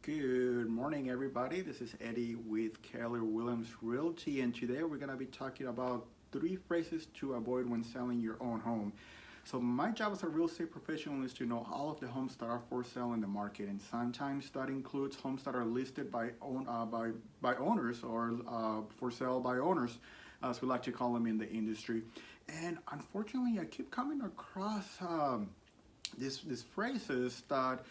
Good morning, everybody. This is Eddie with Keller Williams Realty, and today we're going to be talking about 3 phrases to avoid when selling your own home. So, my job as a real estate professional is to know all of the homes that are for sale in the market, and sometimes that includes homes that are listed by owners or for sale by owners, as we like to call them in the industry. And unfortunately, I keep coming across these phrases that,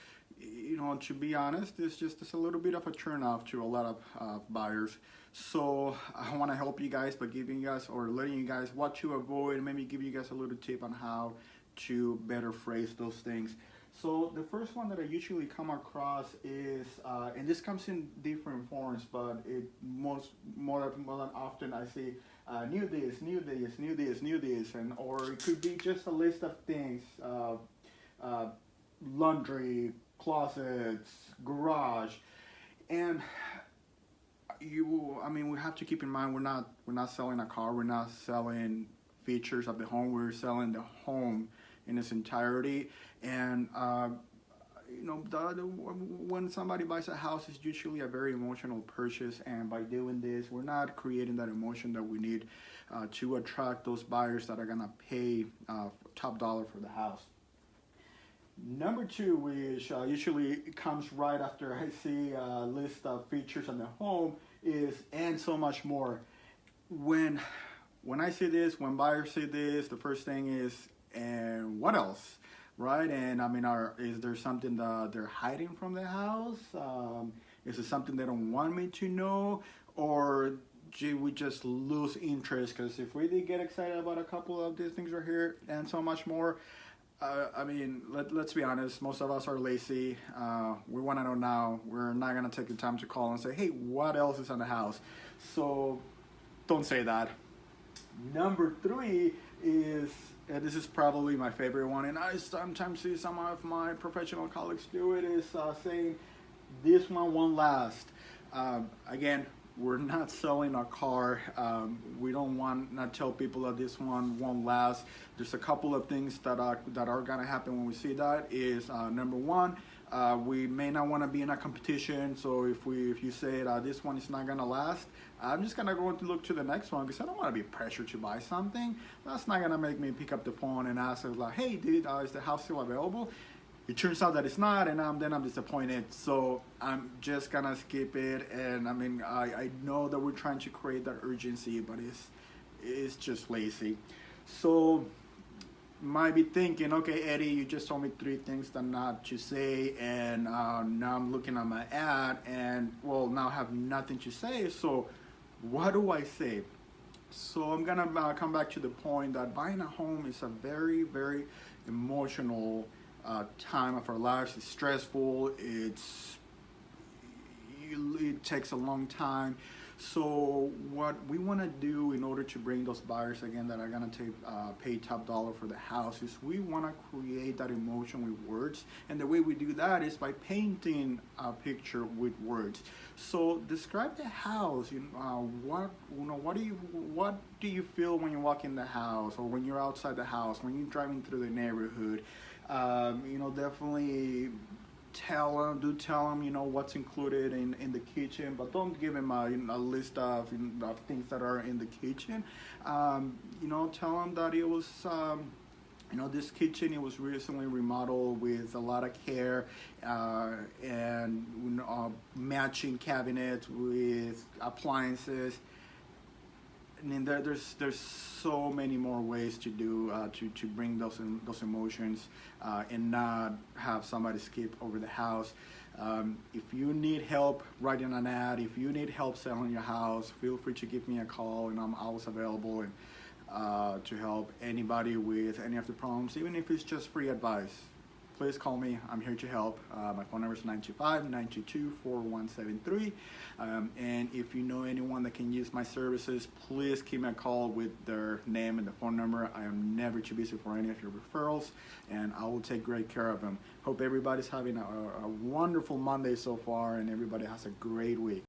to be honest, it's a little bit of a turn off to a lot of buyers. So I want to help you guys by giving you guys or letting you guys what to avoid, and maybe give you guys a little tip on how to better phrase those things. So the first one that I usually come across is, and this comes in different forms, but more than often I see new this, new this, new this, new this, and or it could be just a list of things. Laundry, closets, garage, and we have to keep in mind we're not selling a car, we're not selling features of the home, we're selling the home in its entirety. And when somebody buys a house, it's usually a very emotional purchase, and by doing this, we're not creating that emotion that we need to attract those buyers that are gonna pay top dollar for the house. Number 2, which usually comes right after I see a list of features on the home, is "and so much more." When I see this, when buyers see this, the first thing is, "and what else?" Right? And is there something that they're hiding from the house? Is it something they don't want me to know? Or we just lose interest? Because if we did get excited about a couple of these things right here and so much more, let's be honest, most of us are lazy. We want to know now. We're not going to take the time to call and say, "Hey, what else is on the house?" So don't say that. Number 3 is, and this is probably my favorite one, and I sometimes see some of my professional colleagues do it, is saying, "This one won't last." Again, we're not selling a car. We don't want to tell people that this one won't last. There's a couple of things that are gonna happen when we see that. Is number 1, we may not want to be in a competition. So if you say this one is not gonna last, I'm just gonna go to look to the next one, because I don't want to be pressured to buy something. That's not gonna make me pick up the phone and ask like, "Hey, dude, is the house still available?" It turns out that it's not, and then I'm disappointed. So I'm just gonna skip it. And I know that we're trying to create that urgency, but it's just lazy. So might be thinking, "Okay, Eddie, you just told me 3 things that not to say, and now I'm looking at my ad, and now I have nothing to say. So what do I say?" So I'm gonna come back to the point that buying a home is a very, very emotional time of our lives. It's stressful. It takes a long time. So what we want to do in order to bring those buyers again that are going to pay top dollar for the house is we want to create that emotion with words, and the way we do that is by painting a picture with words. So describe the house. What do you feel when you walk in the house, or when you're outside the house, when you're driving through the neighborhood? Definitely tell them what's included in the kitchen, but don't give them a list of things that are in the kitchen. Tell them that it was this kitchen, it was recently remodeled with a lot of care, and matching cabinets with appliances. There's so many more ways to do to bring those emotions, and not have somebody skip over the house. If you need help writing an ad, if you need help selling your house, feel free to give me a call, and I'm always available to help anybody with any of the problems, even if it's just free advice. Please call me. I'm here to help. My phone number is 925-922-4173. And if you know anyone that can use my services, please give me a call with their name and the phone number. I am never too busy for any of your referrals, and I will take great care of them. Hope everybody's having a wonderful Monday so far, and everybody has a great week.